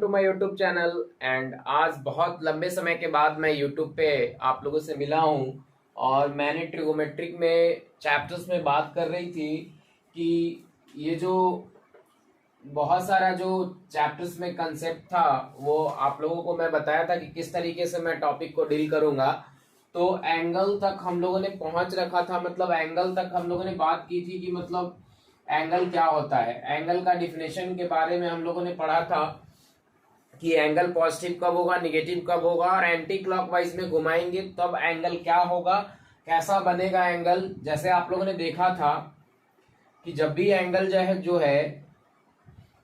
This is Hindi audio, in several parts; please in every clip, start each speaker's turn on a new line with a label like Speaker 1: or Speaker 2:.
Speaker 1: To my YouTube channel. And आज बहुत लंबे समय के बाद मैं यूट्यूब पे आप लोगों से मिला हूँ और मैंने ट्रिगोमेट्रिक में चैप्टर्स में बात कर रही थी कि ये जो बहुत सारा जो चैप्टर्स में कंसेप्ट था वो आप लोगों को मैं बताया था कि किस तरीके से मैं टॉपिक को डील करूंगा। तो एंगल तक हम लोगों ने पहुंच रखा था, मतलब एंगल तक हम लोगों ने बात की थी कि मतलब एंगल क्या होता है। एंगल का डिफिनेशन के बारे में हम लोगों ने पढ़ा था कि एंगल पॉजिटिव कब होगा, निगेटिव कब होगा, और एंटी क्लॉकवाइज में घुमाएंगे तब एंगल क्या होगा, कैसा बनेगा एंगल। जैसे आप लोगों ने देखा था कि जब भी एंगल जो है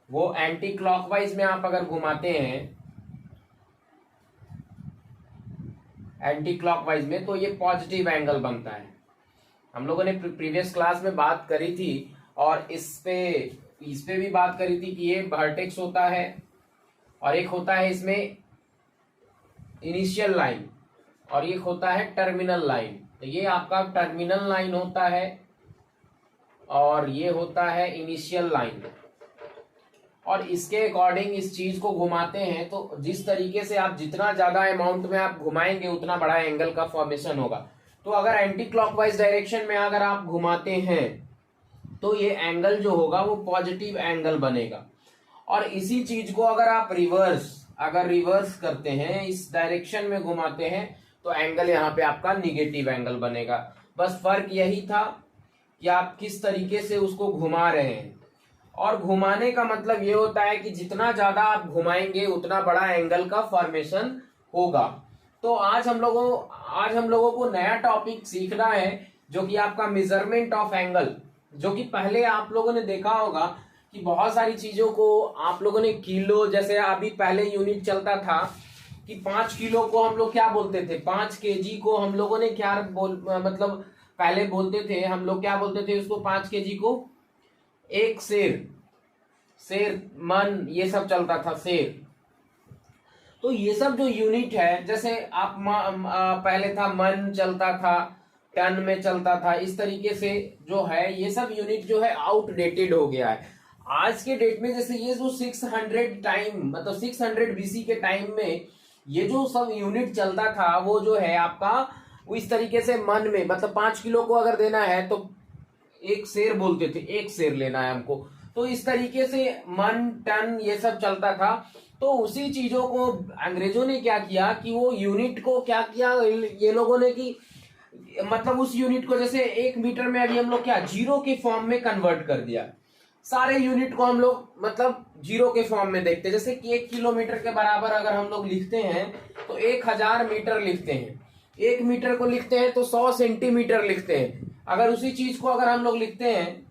Speaker 1: वो एंटी क्लॉकवाइज में आप अगर घुमाते हैं एंटी क्लॉकवाइज में, तो ये पॉजिटिव एंगल बनता है। हम लोगों ने प्रीवियस क्लास में बात करी थी और इस पे भी बात करी थी कि ये वर्टेक्स होता है और एक होता है इसमें इनिशियल लाइन और एक होता है टर्मिनल लाइन। तो ये आपका टर्मिनल लाइन होता है और ये होता है इनिशियल लाइन। और इसके अकॉर्डिंग इस चीज को घुमाते हैं तो जिस तरीके से आप जितना ज्यादा अमाउंट में आप घुमाएंगे उतना बड़ा एंगल का फॉर्मेशन होगा। तो अगर एंटी क्लॉकवाइज डायरेक्शन में अगर आप घुमाते हैं तो ये एंगल जो होगा वो पॉजिटिव एंगल बनेगा। और इसी चीज को अगर आप रिवर्स करते हैं, इस डायरेक्शन में घुमाते हैं, तो एंगल यहाँ पे आपका निगेटिव एंगल बनेगा। बस फर्क यही था कि आप किस तरीके से उसको घुमा रहे हैं। और घुमाने का मतलब ये होता है कि जितना ज्यादा आप घुमाएंगे उतना बड़ा एंगल का फॉर्मेशन होगा। तो आज हम लोगों को नया टॉपिक सीखना है जो कि आपका मेजरमेंट ऑफ एंगल। जो कि पहले आप लोगों ने देखा होगा कि बहुत सारी चीजों को आप लोगों ने किलो, जैसे अभी पहले यूनिट चलता था कि 5 किलो को हम लोग क्या बोलते थे, 5 केजी को हम लोगों ने क्या मतलब पहले बोलते थे, हम लोग क्या बोलते थे उसको, 5 केजी को एक शेर मन, ये सब चलता था, शेर। तो ये सब जो यूनिट है, जैसे आप पहले था मन चलता था, टन में चलता था, इस तरीके से जो है ये सब यूनिट जो है आउटडेटेड हो गया है आज के डेट में। जैसे ये जो 600 टाइम मतलब 600 बीसी के टाइम में ये जो सब यूनिट चलता था वो जो है आपका वो इस तरीके से मन में, मतलब 5 किलो को अगर देना है तो एक शेर बोलते थे, एक शेर लेना है हमको। तो इस तरीके से मन टन ये सब चलता था। तो उसी चीजों को अंग्रेजों ने क्या किया कि वो यूनिट को क्या किया ये लोगों ने कि मतलब उस यूनिट को जैसे 1 मीटर में अभी हम लोग क्या जीरो के फॉर्म में कन्वर्ट कर दिया। सारे यूनिट को हम लोग मतलब जीरो के फॉर्म में देखते हैं। जैसे कि 1 किलोमीटर के बराबर अगर हम लोग लिखते हैं तो 1000 मीटर लिखते हैं। 1 मीटर को लिखते हैं तो 100 सेंटीमीटर लिखते हैं। अगर उसी चीज को अगर हम लोग लिखते हैं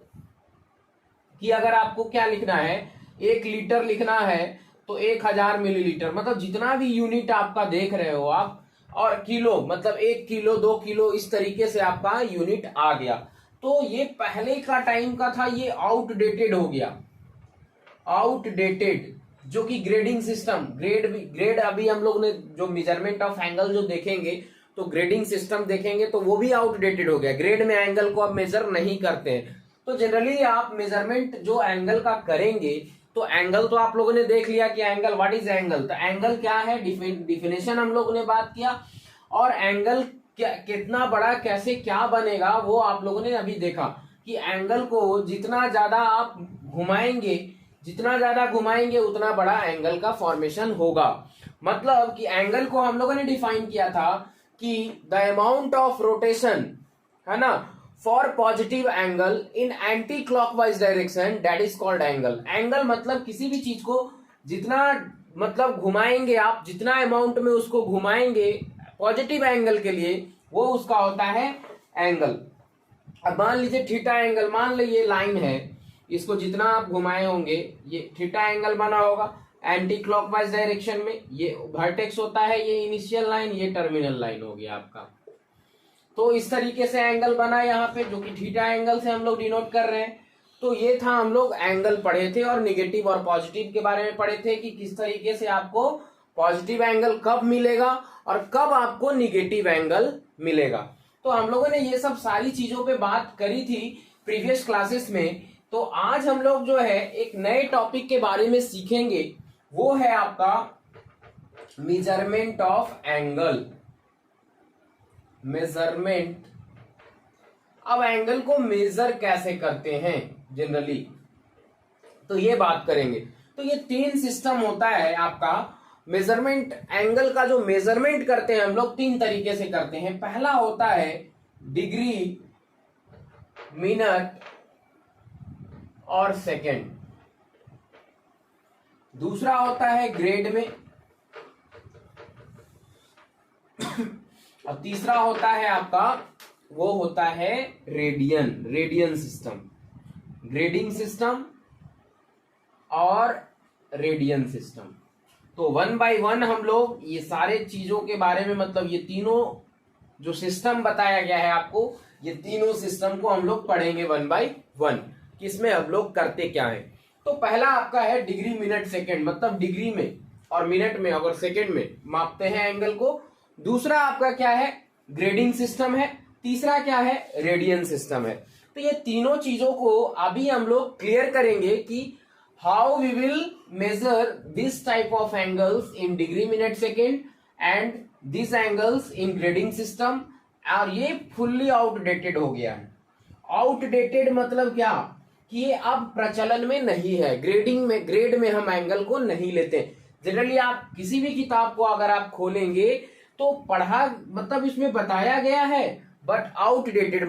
Speaker 1: कि अगर आपको क्या लिखना है, 1 लीटर लिखना है तो 1000 मिलीलीटर, मतलब जितना भी यूनिट आपका देख रहे हो आप, और किलो मतलब 1 किलो 2 किलो, इस तरीके से आपका यूनिट आ गया। तो ये पहले का टाइम का था, ये आउटडेटेड हो गया, आउटडेटेड। जो कि ग्रेडिंग सिस्टम, ग्रेड अभी हम लोग ने जो मेजरमेंट ऑफ एंगल जो देखेंगे तो ग्रेडिंग सिस्टम देखेंगे तो वो भी आउटडेटेड हो गया। ग्रेड में एंगल को अब मेजर नहीं करते हैं। तो जनरली आप मेजरमेंट जो एंगल का करेंगे तो एंगल तो आप लोगों ने देख लिया कि एंगल, व्हाट इज एंगल, तो एंगल क्या है, डिफिनेशन हम लोगों ने बात किया। और एंगल कितना बड़ा कैसे क्या बनेगा वो आप लोगों ने अभी देखा कि एंगल को जितना ज्यादा आप घुमाएंगे उतना बड़ा एंगल का फॉर्मेशन होगा। मतलब कि एंगल को हम लोगों ने डिफाइन किया था कि द अमाउंट ऑफ रोटेशन, है ना, for positive angle in anti clockwise direction, that is called angle. Angle मतलब किसी भी चीज को जितना मतलब घुमाएंगे आप, जितना अमाउंट में उसको घुमाएंगे पॉजिटिव एंगल के लिए, वो उसका होता है एंगल। अब मान लीजिए थीटा एंगल, मान लीजिए ये लाइन है, इसको जितना आप घुमाए होंगे ये थीटा एंगल बना होगा एंटी क्लॉकवाइज डायरेक्शन में। ये वर्टेक्स होता है, ये इनिशियल लाइन, ये टर्मिनल लाइन हो गया आपका। तो इस तरीके से एंगल बना यहाँ पे, जो कि थीटा एंगल से हम लोग डिनोट कर रहे हैं। तो ये था, हम लोग एंगल पढ़े थे और निगेटिव और पॉजिटिव के बारे में पढ़े थे कि किस तरीके से आपको पॉजिटिव एंगल कब मिलेगा और कब आपको निगेटिव एंगल मिलेगा। तो हम लोगों ने ये सब सारी चीजों पे बात करी थी प्रीवियस क्लासेस में। तो आज हम लोग जो है एक नए टॉपिक के बारे में सीखेंगे वो है आपका मेजरमेंट ऑफ एंगल। मेजरमेंट, अब एंगल को मेजर कैसे करते हैं जनरली, तो ये बात करेंगे। तो ये तीन सिस्टम होता है आपका मेजरमेंट। एंगल का जो मेजरमेंट करते हैं हम लोग तीन तरीके से करते हैं। पहला होता है डिग्री, मिनट और सेकंड। दूसरा होता है ग्रेड में, और तीसरा होता है आपका, वो होता है radian. Radian system, grading system और रेडियन सिस्टम। तो 1 बाय 1 हम लोग ये सारे चीजों के बारे में, मतलब ये तीनों जो सिस्टम बताया गया है आपको, ये तीनों सिस्टम को हम लोग पढ़ेंगे 1 बाय 1, किसमें हम लोग करते क्या है। तो पहला आपका है डिग्री, मिनट, सेकंड, मतलब डिग्री में और मिनट में और सेकंड में मापते हैं एंगल को। दूसरा आपका क्या है, ग्रेडिंग सिस्टम है। तीसरा क्या है, रेडियन सिस्टम है। तो ये तीनों चीजों को अभी हम लोग क्लियर करेंगे कि how we will measure this type of angles in degree, minute, second and this angles in grading system. और ये फुल्ली आउटडेटेड हो गया है। आउटडेटेड मतलब क्या कि ये अब प्रचलन में नहीं है। ग्रेडिंग में, ग्रेड में हम एंगल को नहीं लेते। जनरली आप किसी भी किताब को अगर आप खोलेंगे तो पढ़ा, मतलब इसमें बताया गया है, बट आउटडेटेड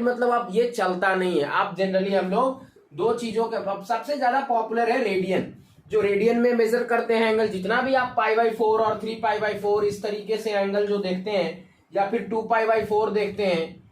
Speaker 1: मतलब अब ये चलता नहीं है। आप जनरली हम लोग दो चीजों के, सबसे ज्यादा पॉपुलर है रेडियन। जो रेडियन में मेजर करते हैं एंगल, जितना भी आप π/4 और 3π/4 इस तरीके से एंगल जो देखते हैं, या फिर 2π/4 देखते हैं,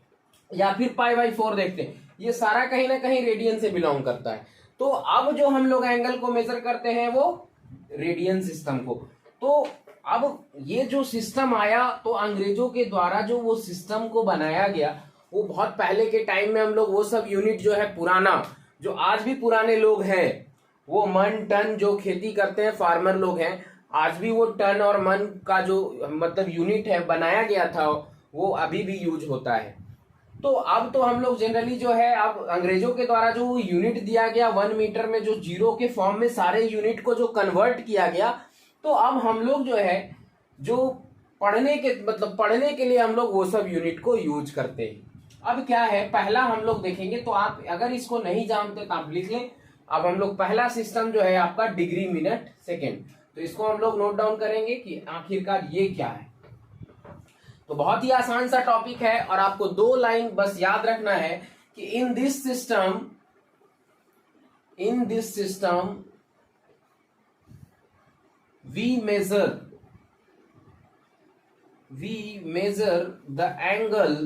Speaker 1: या फिर π/4 देखते हैं, ये सारा कहीं ना कहीं रेडियन से बिलोंग करता है। तो अब जो हम लोग एंगल को मेजर करते हैं वो रेडियन सिस्टम को। तो अब ये जो सिस्टम आया, तो अंग्रेजों के द्वारा जो वो सिस्टम को बनाया गया, वो बहुत पहले के टाइम में हम लोग वो सब यूनिट जो है पुराना, जो आज भी पुराने लोग हैं, वो मन, टन, जो खेती करते हैं फार्मर लोग हैं, आज भी वो टन और मन का जो मतलब यूनिट है बनाया गया था, वो अभी भी यूज होता है। तो अब तो हम लोग जनरली जो है, अब अंग्रेजों के द्वारा जो यूनिट दिया गया 1 मीटर में, जो जीरो के फॉर्म में सारे यूनिट को जो कन्वर्ट किया गया, तो अब हम लोग जो है, जो पढ़ने के, मतलब पढ़ने के लिए हम लोग वो सब यूनिट को यूज करते हैं। अब क्या है, पहला हम लोग देखेंगे, तो आप अगर इसको नहीं जानते तो आप लिख लें। अब हम लोग पहला सिस्टम जो है आपका डिग्री, मिनट, सेकेंड, तो इसको हम लोग नोट डाउन करेंगे कि आखिरकार ये क्या है। तो बहुत ही आसान सा टॉपिक है, और आपको 2 लाइन बस याद रखना है कि in this system we measure the angle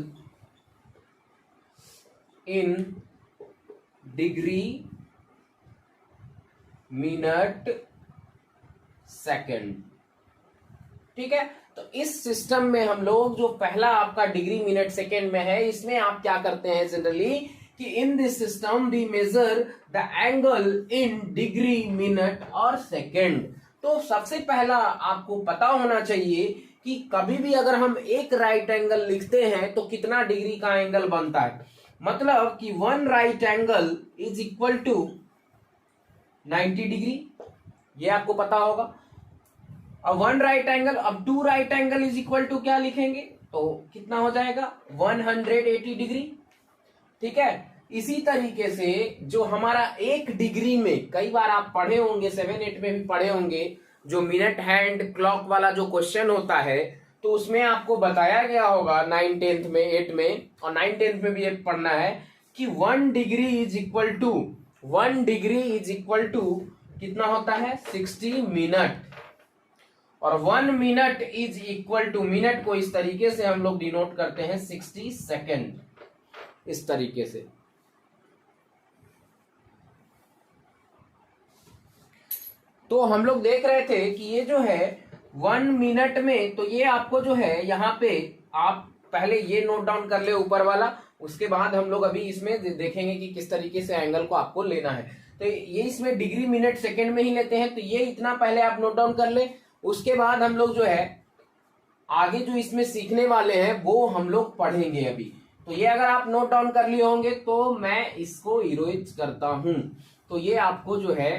Speaker 1: in degree, minute, second. ठीक है, तो इस सिस्टम में हम लोग जो पहला आपका डिग्री, मिनट, सेकंड में है, इसमें आप क्या करते हैं जनरली कि in this system we measure the angle in degree, minute और सेकंड। तो सबसे पहला आपको पता होना चाहिए कि कभी भी अगर हम एक राइट एंगल लिखते हैं तो कितना डिग्री का एंगल बनता है। मतलब कि 1 right angle is equal to 90 degree, ये आपको पता होगा। अब 1 राइट एंगल, अब 2 right angle is equal to क्या लिखेंगे, तो कितना हो जाएगा, 180 डिग्री। ठीक है, इसी तरीके से जो हमारा 1 डिग्री में, कई बार आप पढ़े होंगे 7-8 में भी पढ़े होंगे, जो मिनट हैंड क्लॉक वाला जो क्वेश्चन होता है, तो उसमें आपको बताया गया होगा 9, 10th में, 8 में और 9, 10th में भी ये पढ़ना है कि 1 degree is equal to, 1 degree is equal to कितना होता है, 60 मिनट। और 1 minute is equal to, minute को इस तरीके से हम लोग डिनोट करते हैं 60 सेकेंड, इस तरीके से। तो हम लोग देख रहे थे कि ये जो है 1 मिनट में, तो ये आपको जो है यहाँ पे, आप पहले ये नोट डाउन कर ले ऊपर वाला, उसके बाद हम लोग अभी इसमें देखेंगे कि किस तरीके से एंगल को आपको लेना है। तो ये इसमें डिग्री, मिनट, सेकंड में ही लेते हैं, तो ये इतना पहले आप नोट डाउन कर ले। उसके बाद हम लोग जो है आगे जो इसमें सीखने वाले हैं वो हम लोग पढ़ेंगे अभी। तो ये अगर आप नोट डाउन कर लिए होंगे तो मैं इसको इरेज करता हूं। तो ये आपको जो है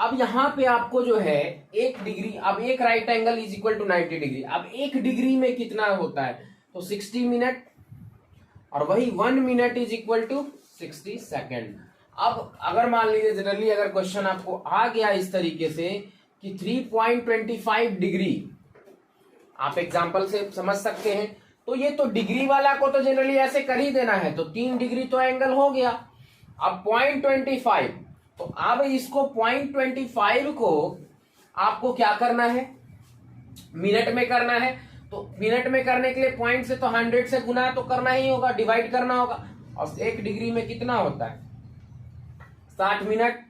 Speaker 1: अब यहां पे आपको जो है 1 डिग्री, अब एक right angle is equal to 90 degree, अब 1 डिग्री में कितना होता है, तो 60 मिनट, और वही 1 minute is equal to 60 second. अब अगर मान लीजिए जनरली अगर क्वेश्चन आपको आ गया इस तरीके से कि 3.25 डिग्री, आप एग्जांपल से समझ सकते हैं, तो ये तो डिग्री वाला को तो जनरली ऐसे कर ही देना है, तो 3 डिग्री तो एंगल हो गया। अब 0.25, तो अब इसको 0.25 को आपको क्या करना है, मिनट में करना है, तो मिनट में करने के लिए पॉइंट से तो 100 से गुना तो करना ही होगा, डिवाइड करना होगा, और 1 डिग्री में कितना होता है 60 मिनट,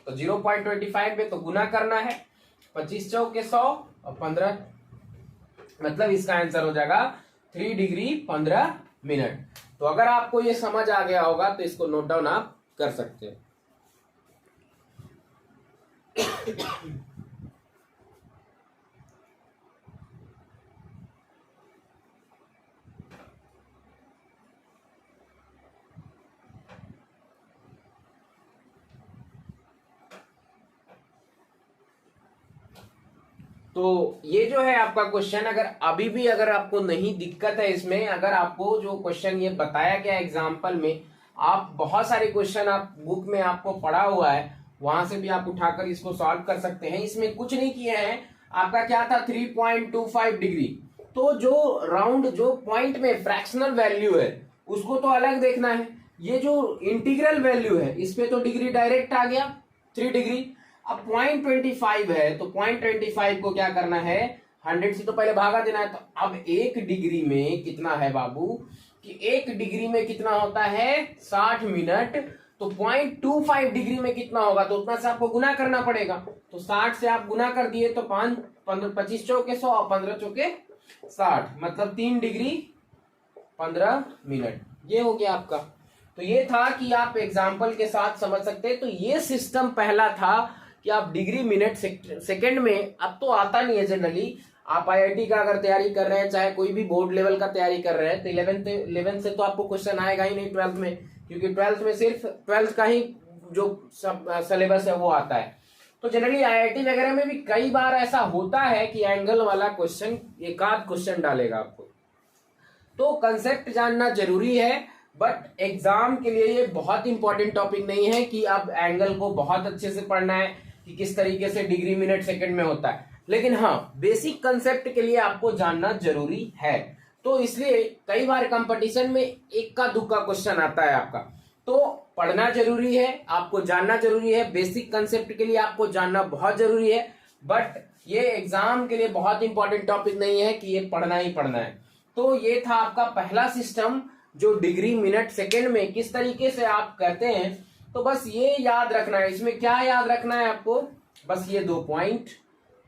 Speaker 1: तो 0.25 में तो गुना करना है, 25 चौके 100 और 15, मतलब इसका आंसर हो जाएगा 3 डिग्री 15 मिनट। तो अगर आपको ये समझ आ गया होगा तो इसको नोट डाउन आप कर सकते हैं। तो ये जो है आपका क्वेश्चन, अगर अभी भी अगर आपको नहीं दिक्कत है इसमें, अगर आपको जो क्वेश्चन ये बताया गया एग्जाम्पल में, आप बहुत सारे क्वेश्चन आप बुक में आपको पढ़ा हुआ है, वहां से भी आप उठाकर इसको सॉल्व कर सकते हैं। इसमें कुछ नहीं किया है, आपका क्या था 3.25 डिग्री, तो जो राउंड जो पॉइंट में फ्रैक्शनल वैल्यू है उसको तो अलग देखना है, ये जो इंटीग्रल वैल्यू है इस पे तो डिग्री डायरेक्ट आ गया 3 डिग्री। अब 0.25 है, तो 0.25 को क्या करना है 100 से तो पहले भागा देना है, तो अब 1 डिग्री में कितना है बाबू, कि 1 डिग्री में कितना होता है 60 मिनट, तो 0.25 डिग्री में कितना होगा, तो उतना से आपको गुना करना पड़ेगा, तो 60 से आप गुना कर दिए तो 25 चौके 100 और 15 चौके 60, मतलब 3 डिग्री 15 मिनट, ये हो गया आपका। तो ये था कि आप एग्जाम्पल के साथ समझ सकते हैं। तो ये सिस्टम पहला था कि आप डिग्री मिनट सेकंड में, अब तो आता नहीं है जनरली, आप आईआईटी का अगर तैयारी कर रहे हैं, चाहे कोई भी बोर्ड लेवल का तैयारी कर रहे हैं, तो 11th से तो आपको क्वेश्चन आएगा ही नहीं 12th में, क्योंकि 12th में सिर्फ 12th का ही जो सिलेबस है वो आता है। तो जनरली आईआईटी वगैरह में भी कई बार ऐसा होता है कि एंगल वाला क्वेश्चन एक आध क्वेश्चन डालेगा आपको, तो कंसेप्ट जानना जरूरी है, बट एग्जाम के लिए ये बहुत इंपॉर्टेंट टॉपिक नहीं है कि अब एंगल को बहुत अच्छे से पढ़ना है कि किस तरीके से डिग्री मिनट सेकंड में होता है, लेकिन हाँ बेसिक कंसेप्ट के लिए आपको जानना जरूरी है। तो इसलिए कई बार कंपटीशन में इक्का दुक्का क्वेश्चन आता है आपका, तो पढ़ना जरूरी है, आपको जानना जरूरी है, बेसिक कंसेप्ट के लिए आपको जानना बहुत जरूरी है, बट ये एग्जाम के लिए बहुत इंपॉर्टेंट टॉपिक नहीं है कि ये पढ़ना ही पढ़ना है। तो ये था आपका पहला सिस्टम, जो डिग्री मिनट सेकंड में किस तरीके से आप करते हैं। तो बस ये याद रखना है, इसमें क्या याद रखना है आपको, बस ये 2 पॉइंट,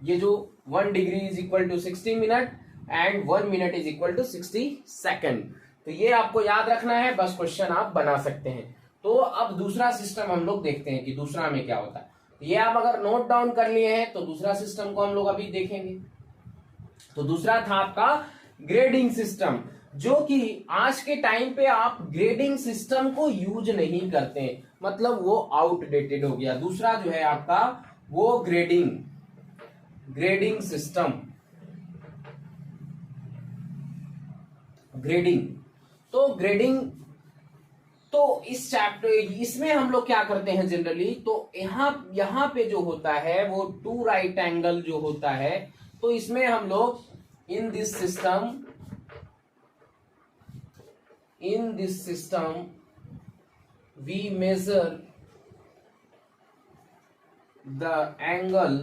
Speaker 1: ये जो 1 degree is equal to 60 minute and 1 minute is equal to 60 second, तो ये आपको याद रखना है, बस क्वेश्चन आप बना सकते हैं। तो अब दूसरा सिस्टम हम लोग देखते हैं कि दूसरा में क्या होता है। तो ये आप अगर नोट डाउन कर लिए हैं तो दूसरा सिस्टम को हम लोग अभी देखेंगे। तो दूसरा था आपका ग्रेडिंग सिस्टम, जो कि आज के टाइम पे आप ग्रेडिंग सिस्टम को यूज नहीं करते हैं, मतलब वो आउटडेटेड हो गया। दूसरा जो है आपका वो ग्रेडिंग सिस्टम, ग्रेडिंग तो इस चैप्टर इसमें हम लोग क्या करते हैं जनरली, तो यहां पे जो होता है वो 2 राइट एंगल जो होता है, तो इसमें हम लोग in this system we measure the angle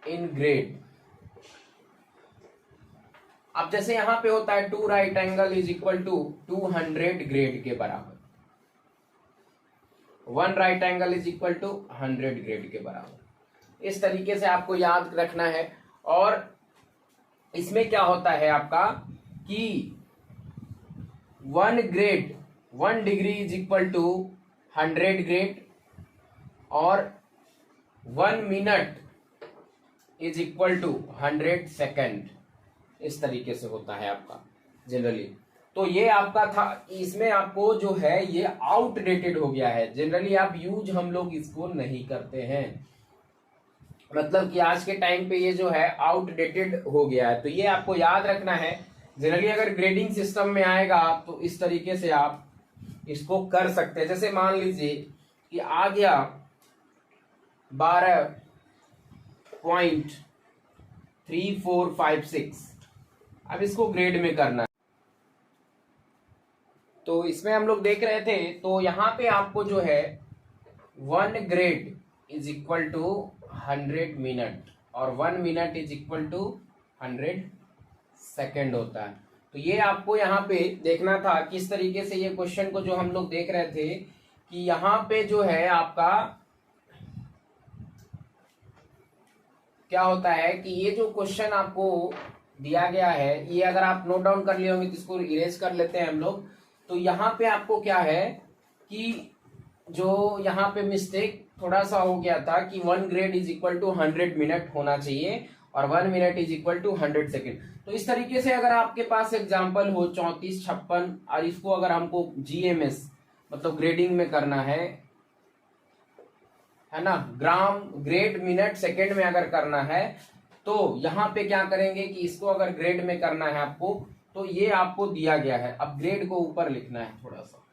Speaker 1: in grade। अब जैसे यहां पे होता है 2 right angle is equal to 200 grade के बराबर, 1 right angle is equal to 100 grade के बराबर, इस तरीके से आपको याद रखना है। और इसमें क्या होता है आपका कि 1 degree is equal to 100 grade, और 1 minute is equal to 100 second, इस तरीके से होता है आपका जनरली। तो ये आपका था, इसमें आपको जो है ये आउटडेटेड हो गया है, जनरली आप यूज हम लोग इसको नहीं करते हैं, मतलब कि आज के टाइम पे ये जो है आउटडेटेड हो गया है। तो ये आपको याद रखना है। जनरली अगर ग्रेडिंग सिस्टम में आएगा तो इस तरीके से आप इसको कर सकते हैं। जैसे मान लीजिए कि आ गया 12.3456, अब इसको ग्रेड में करना है। तो इसमें हम लोग देख रहे थे, तो यहां पे आपको जो है 1 grade is equal to 100 minute और 1 minute is equal to 100 second होता है। तो ये आपको यहाँ पे देखना था किस तरीके से ये क्वेश्चन को जो हम लोग देख रहे थे कि यहाँ पे जो है आपका क्या होता है कि ये जो क्वेश्चन आपको दिया गया है, ये अगर आप नोट डाउन कर लिए होंगे तो इसको इरेज कर लेते हैं हम लोग। तो यहाँ पे आपको क्या है कि जो यहाँ पे मिस्टेक थोड़ा सा हो गया था कि 1 grade is equal to 100 minute होना चाहिए और 1 minute is equal to 100 second. तो इस तरीके से अगर आपके पास एग्जाम्पल हो 3456 और इसको अगर हमको GMS मतलब ग्रेडिंग में करना है ना, ग्राम ग्रेड मिनट सेकेंड में अगर करना है, तो यहाँ पे क्या करेंगे कि इसको अगर ग्रेड में करना है आपको, तो ये आपको दिया गया है। अब ग्रेड को ऊपर लिखना है थोड़ा सा,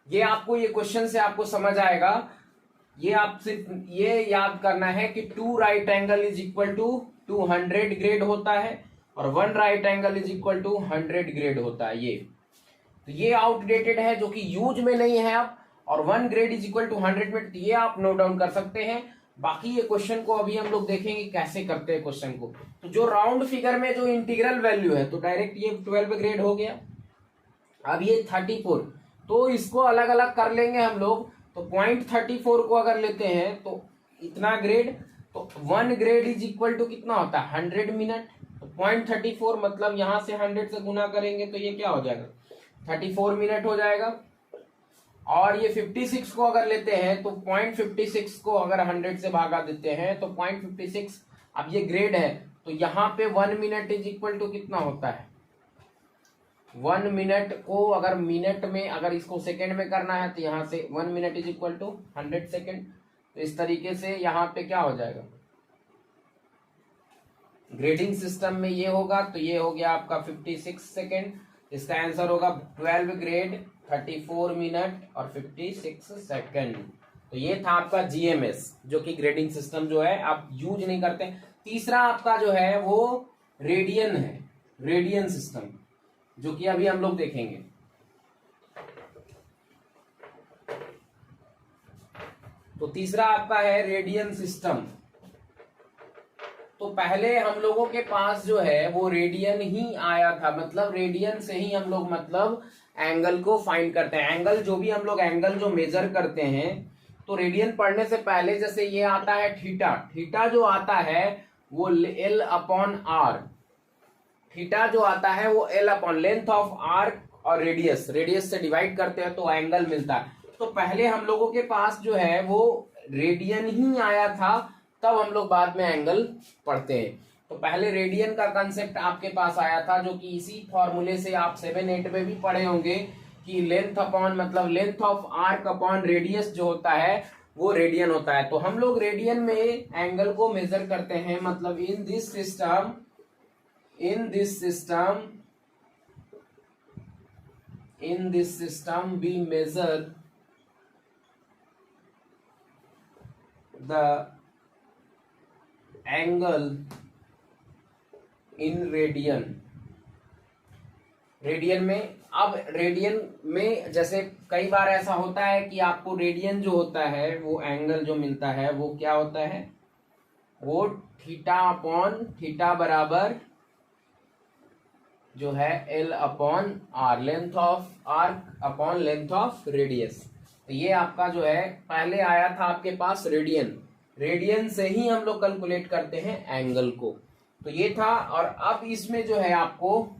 Speaker 1: ये आपको ये क्वेश्चन से आपको समझ आएगा। ये आप सिर्फ ये याद करना है कि 2 right angle is equal to 200 grade होता है और 1 right angle is equal to 100 grade होता है। ये तो ये आउटडेटेड है, जो कि यूज में नहीं है अब, और 1 grade is equal to 100 minute, ये आप नोट डाउन कर सकते हैं। बाकी ये क्वेश्चन को अभी हम लोग देखेंगे कैसे करते हैं क्वेश्चन को। तो जो राउंड फिगर में जो इंटीग्रल वैल्यू है, तो डायरेक्ट ये 12 ग्रेड हो गया। अब ये 34, तो इसको अलग अलग कर लेंगे हम लोग। तो 0.34 को अगर लेते हैं तो इतना ग्रेड, तो 1 ग्रेड इज इक्वल टू कितना होता है 100 मिनट। तो 0.34 मतलब यहां से 100 से गुना करेंगे तो ये क्या हो जाएगा 34 मिनट हो जाएगा। और ये 56 को अगर लेते हैं तो 0.56 को अगर 100 से भागा देते हैं तो 0.56, अब ये ग्रेड है तो यहाँ पे 1 मिनट इज इक्वल टू कितना होता है 1 मिनट को अगर मिनट में अगर इसको सेकेंड में करना है तो यहाँ से 1 minute is equal to 100 second. तो इस तरीके से यहाँ पे क्या हो जाएगा, ग्रेडिंग सिस्टम में ये होगा, तो ये हो गया आपका 56 सेकेंड। इसका आंसर होगा 12 ग्रेड 34 मिनट और 56 सेकेंड। तो ये था आपका GMS, जो कि ग्रेडिंग सिस्टम जो है आप यूज नहीं करते। तीसरा आपका जो है वो रेडियन है, रेडियन सिस्टम, जो कि अभी हम लोग देखेंगे। तो तीसरा आपका है रेडियन सिस्टम। तो पहले हम लोगों के पास जो है वो रेडियन ही आया था, मतलब रेडियन से ही हम लोग मतलब एंगल को फाइंड करते हैं। एंगल जो भी हम लोग एंगल जो मेजर करते हैं, तो रेडियन पढ़ने से पहले जैसे ये आता है थीटा, थीटा जो आता है वो L अपॉन आर, थीटा जो आता है वो L upon length of arc और रेडियस, रेडियस से डिवाइड करते हैं तो एंगल मिलता है। तो पहले हम लोगों के पास जो है वो रेडियन ही आया था, तब हम लोग बाद में एंगल पढ़ते हैं। तो पहले रेडियन का कंसेप्ट आपके पास आया था, जो कि इसी फॉर्मूले से आप 7-8 में भी पढ़े होंगे कि लेंथ अपॉन मतलब length of arc upon radius जो होता है वो रेडियन होता है। तो हम लोग रेडियन में एंगल को मेजर करते हैं, मतलब in this system we measure the angle in radian. Radian में, अब रेडियन में जैसे कई बार ऐसा होता है कि आपको रेडियन जो होता है वो एंगल जो मिलता है वो क्या होता है, वो थीटा अपॉन थीटा बराबर जो है L upon R, length of arc upon length of radius. तो ये आपका जो है पहले आया था आपके पास रेडियन, रेडियन से ही हम लोग कैलकुलेट करते हैं एंगल को। तो ये था। और अब इसमें जो है आपको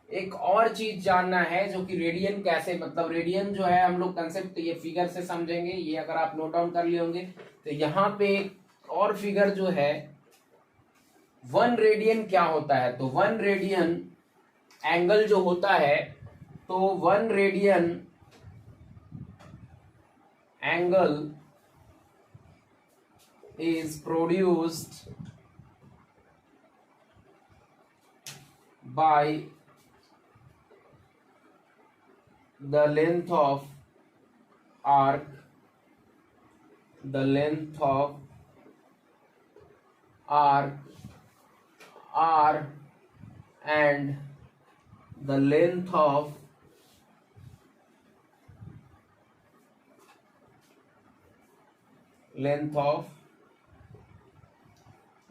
Speaker 1: एक और चीज जानना है, जो कि रेडियन कैसे, मतलब रेडियन जो है हम लोग कंसेप्ट ये फिगर से समझेंगे। ये अगर आप नोट डाउन कर लिए होंगे तो यहाँ पे एक और फिगर जो है 1 रेडियन क्या होता है। तो 1 रेडियन एंगल जो होता है, तो 1 radian angle is produced by the length of arc, r and the length of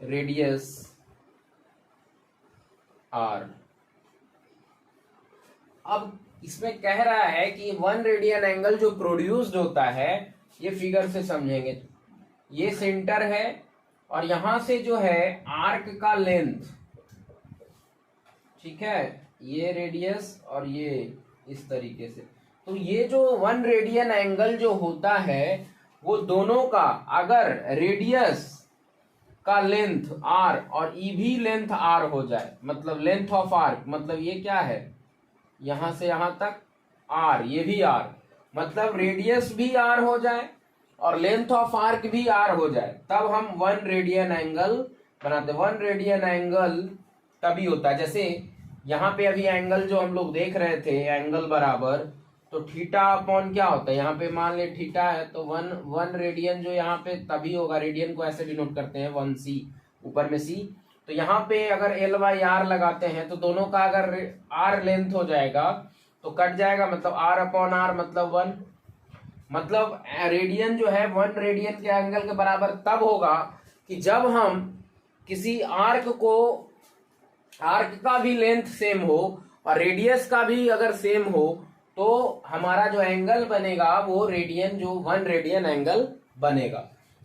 Speaker 1: radius r। अब इसमें कह रहा है कि 1 रेडियन एंगल जो प्रोड्यूस्ड होता है, ये फिगर से समझेंगे। ये सेंटर है और यहां से जो है आर्क का लेंथ, ठीक है, ये रेडियस और ये इस तरीके से। तो ये जो 1 रेडियन एंगल जो होता है, वो दोनों का अगर रेडियस का लेंथ r और ई भी लेंथ r हो जाए, मतलब लेंथ ऑफ आर्क, मतलब ये क्या है, यहां से यहां तक r, ये भी r, मतलब रेडियस भी r हो जाए और लेंथ ऑफ आर्क भी r हो जाए, तब हम 1 रेडियन एंगल बनाते। 1 रेडियन एंगल तभी होता है, जैसे यहाँ पे अभी एंगल जो हम लोग देख रहे थे, एंगल बराबर, तो थीटा अपॉन क्या होता है, यहाँ पे मान ले थीटा है, तो 1 रेडियन जो यहाँ पे तभी होगा, रेडियन को ऐसे डिनोट करते हैं 1c, ऊपर में c, तो यहाँ पे अगर l/r लगाते हैं तो दोनों का अगर r लेंथ हो जाएगा तो कट जाएगा, मतलब r अपॉन r मतलब 1, मतलब रेडियन जो है 1 रेडियन के एंगल के बराबर तब होगा कि जब हम किसी आर्क का भी लेंथ सेम हो और रेडियस का भी अगर सेम हो, तो हमारा जो एंगल बनेगा वो रेडियन, जो 1 रेडियन एंगल बनेगा।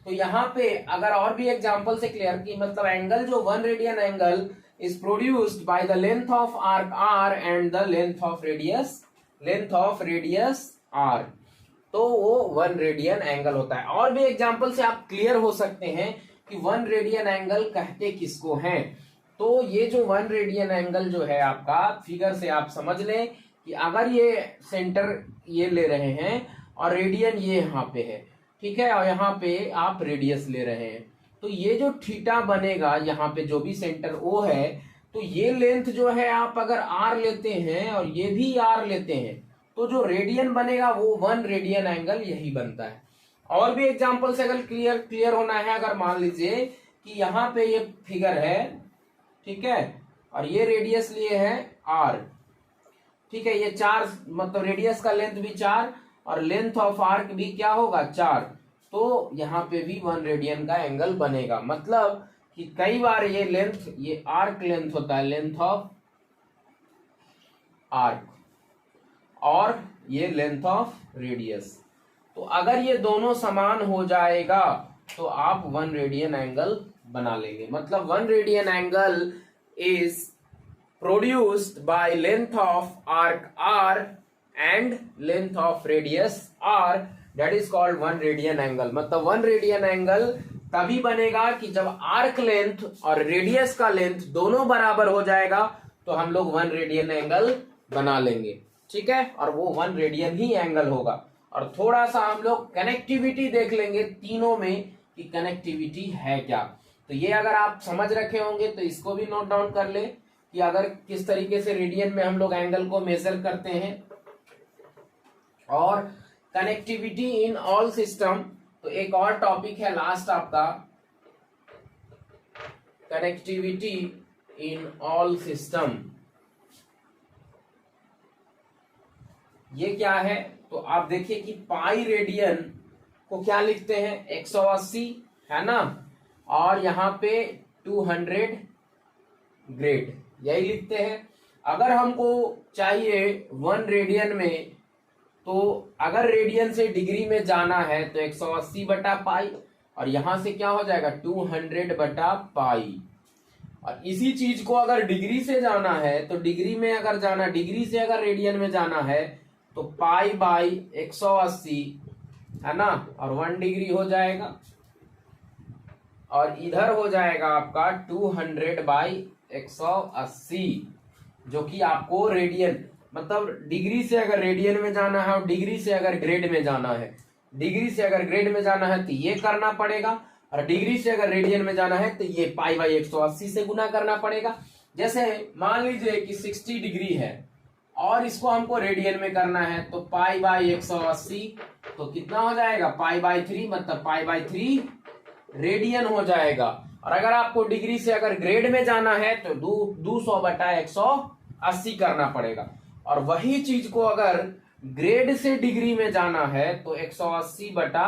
Speaker 1: तो यहाँ पे अगर और भी एग्जांपल से क्लियर की, मतलब एंगल जो 1 radian angle is produced by the length of arc r and the length of radius r, तो वो 1 रेडियन एंगल होता है। और भी एग्जांपल से आप क्लियर हो सकते हैं कि 1 रेडियन एंगल कहते किसको हैं। तो ये जो 1 रेडियन एंगल जो है आपका, फिगर से आप समझ लें कि अगर ये सेंटर ये ले रहे हैं और रेडियन ये यहाँ पे है, ठीक है, और यहाँ पे आप रेडियस ले रहे हैं, तो ये जो थीटा बनेगा यहाँ पे जो भी सेंटर O है, तो ये लेंथ जो है आप अगर r लेते हैं और ये भी r लेते हैं, तो जो रेडियन बनेगा वो 1 रेडियन एंगल यही बनता है। और भी एग्जांपल से अगर क्लियर होना है, अगर मान लीजिए कि यहाँ पे ये फिगर है, ठीक है, और ये रेडियस लिए है r, ठीक है, ये 4, मतलब रेडियस का लेंथ भी 4 और लेंथ ऑफ आर्क भी क्या होगा 4, तो यहाँ पे भी 1 रेडियन का एंगल बनेगा। मतलब कि कई बार ये लेंथ, ये आर्क लेंथ होता है, लेंथ ऑफ आर्क, और ये लेंथ ऑफ रेडियस, तो अगर ये दोनों समान हो जाएगा तो आप 1 रेडियन एंगल बना लेंगे। मतलब 1 radian angle is produced by length of arc r and length of radius r, that is called 1 radian angle। मतलब 1 रेडियन एंगल तभी बनेगा कि जब आर्क लेंथ और रेडियस का लेंथ दोनों बराबर हो जाएगा, तो हम लोग 1 रेडियन एंगल बना लेंगे, ठीक है, और वो 1 रेडियन ही एंगल होगा। और थोड़ा सा हम लोग कनेक्टिविटी देख लेंगे तीनों में कि कनेक्टिविटी है क्या। तो ये अगर आप समझ रखे होंगे तो इसको भी नोट डाउन कर ले कि अगर किस तरीके से रेडियन में हम लोग एंगल को मेजर करते हैं। और कनेक्टिविटी इन ऑल सिस्टम, तो एक और टॉपिक है लास्ट आपका, कनेक्टिविटी इन ऑल सिस्टम। ये क्या है, तो आप देखिए कि पाई रेडियन को क्या लिखते हैं, 180 है ना, और यहाँ पे 200 ग्रेड, यही लिखते हैं। अगर हमको चाहिए 1 रेडियन में, तो अगर रेडियन से डिग्री में जाना है तो 180 बटा पाई, और यहां से क्या हो जाएगा 200 बटा पाई। और इसी चीज को अगर डिग्री से जाना है तो डिग्री में अगर जाना, डिग्री से अगर रेडियन में जाना है तो पाई बाई 180 है ना, और 1 डिग्री हो जाएगा, और इधर हो जाएगा आपका 200 बाई 180, जो कि आपको रेडियन, मतलब डिग्री से अगर रेडियन में जाना है और डिग्री से अगर ग्रेड में जाना है, डिग्री से अगर ग्रेड में जाना है तो ये करना पड़ेगा, और डिग्री से अगर रेडियन में जाना है तो ये पाई बाई 180 से गुना करना पड़ेगा। जैसे मान लीजिए कि 60 डिग्री है और इसको हमको रेडियन में करना है, तो पाई बाई 180 तो कितना हो जाएगा, पाई बाई 3, मतलब पाई बाई 3 रेडियन हो जाएगा। और अगर आपको डिग्री से अगर ग्रेड में जाना है तो 200 बटा 180 करना पड़ेगा। और वही चीज को अगर ग्रेड से डिग्री में जाना है तो 180 बटा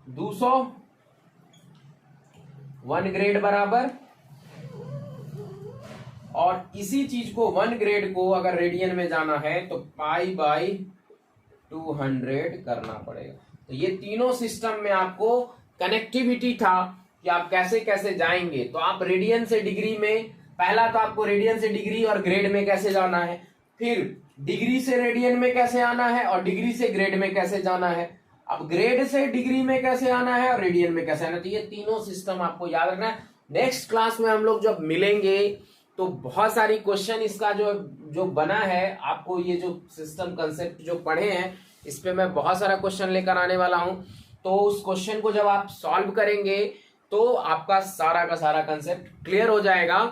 Speaker 1: 200, 1 ग्रेड बराबर, और इसी चीज को 1 ग्रेड को अगर रेडियन में जाना है तो पाई बाई 200 करना पड़ेगा। तो ये तीनों सिस्टम में आपको कनेक्टिविटी था कि आप कैसे कैसे जाएंगे। तो आप रेडियन से डिग्री में, पहला तो आपको रेडियन से डिग्री और ग्रेड में कैसे जाना है, फिर डिग्री से रेडियन में कैसे आना है और डिग्री से ग्रेड में कैसे जाना है, अब ग्रेड से डिग्री में कैसे आना है और रेडियन में कैसे आना है। तो ये तीनों सिस्टम आपको याद रखना है। नेक्स्ट क्लास में हम लोग जब मिलेंगे तो बहुत सारी क्वेश्चन इसका जो बना है, आपको ये जो सिस्टम कंसेप्ट जो पढ़े हैं इस पे मैं बहुत सारा क्वेश्चन लेकर आने वाला हूं। तो उस क्वेश्चन को जब आप सॉल्व करेंगे तो आपका सारा का सारा कंसेप्ट क्लियर हो जाएगा।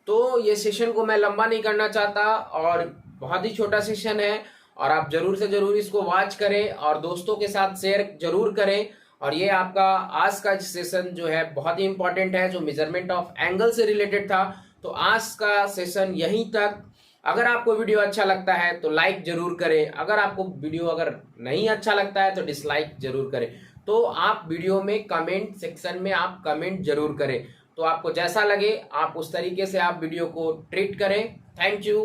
Speaker 1: तो ये सेशन को मैं लंबा नहीं करना चाहता और बहुत ही छोटा सेशन है, और आप जरूर से जरूर इसको वॉच करें और दोस्तों के साथ शेयर जरूर करें। और ये आपका आज का सेशन जो है बहुत ही इंपॉर्टेंट है, जो मेजरमेंट ऑफ एंगल से रिलेटेड था। तो आज का सेशन यहीं तक। अगर आपको वीडियो अच्छा लगता है तो लाइक जरूर करें, अगर आपको वीडियो अगर नहीं अच्छा लगता है तो डिसलाइक जरूर करें। तो आप वीडियो में कमेंट सेक्शन में आप कमेंट जरूर करें, तो आपको जैसा लगे आप उस तरीके से आप वीडियो को ट्रीट करें। Thank you.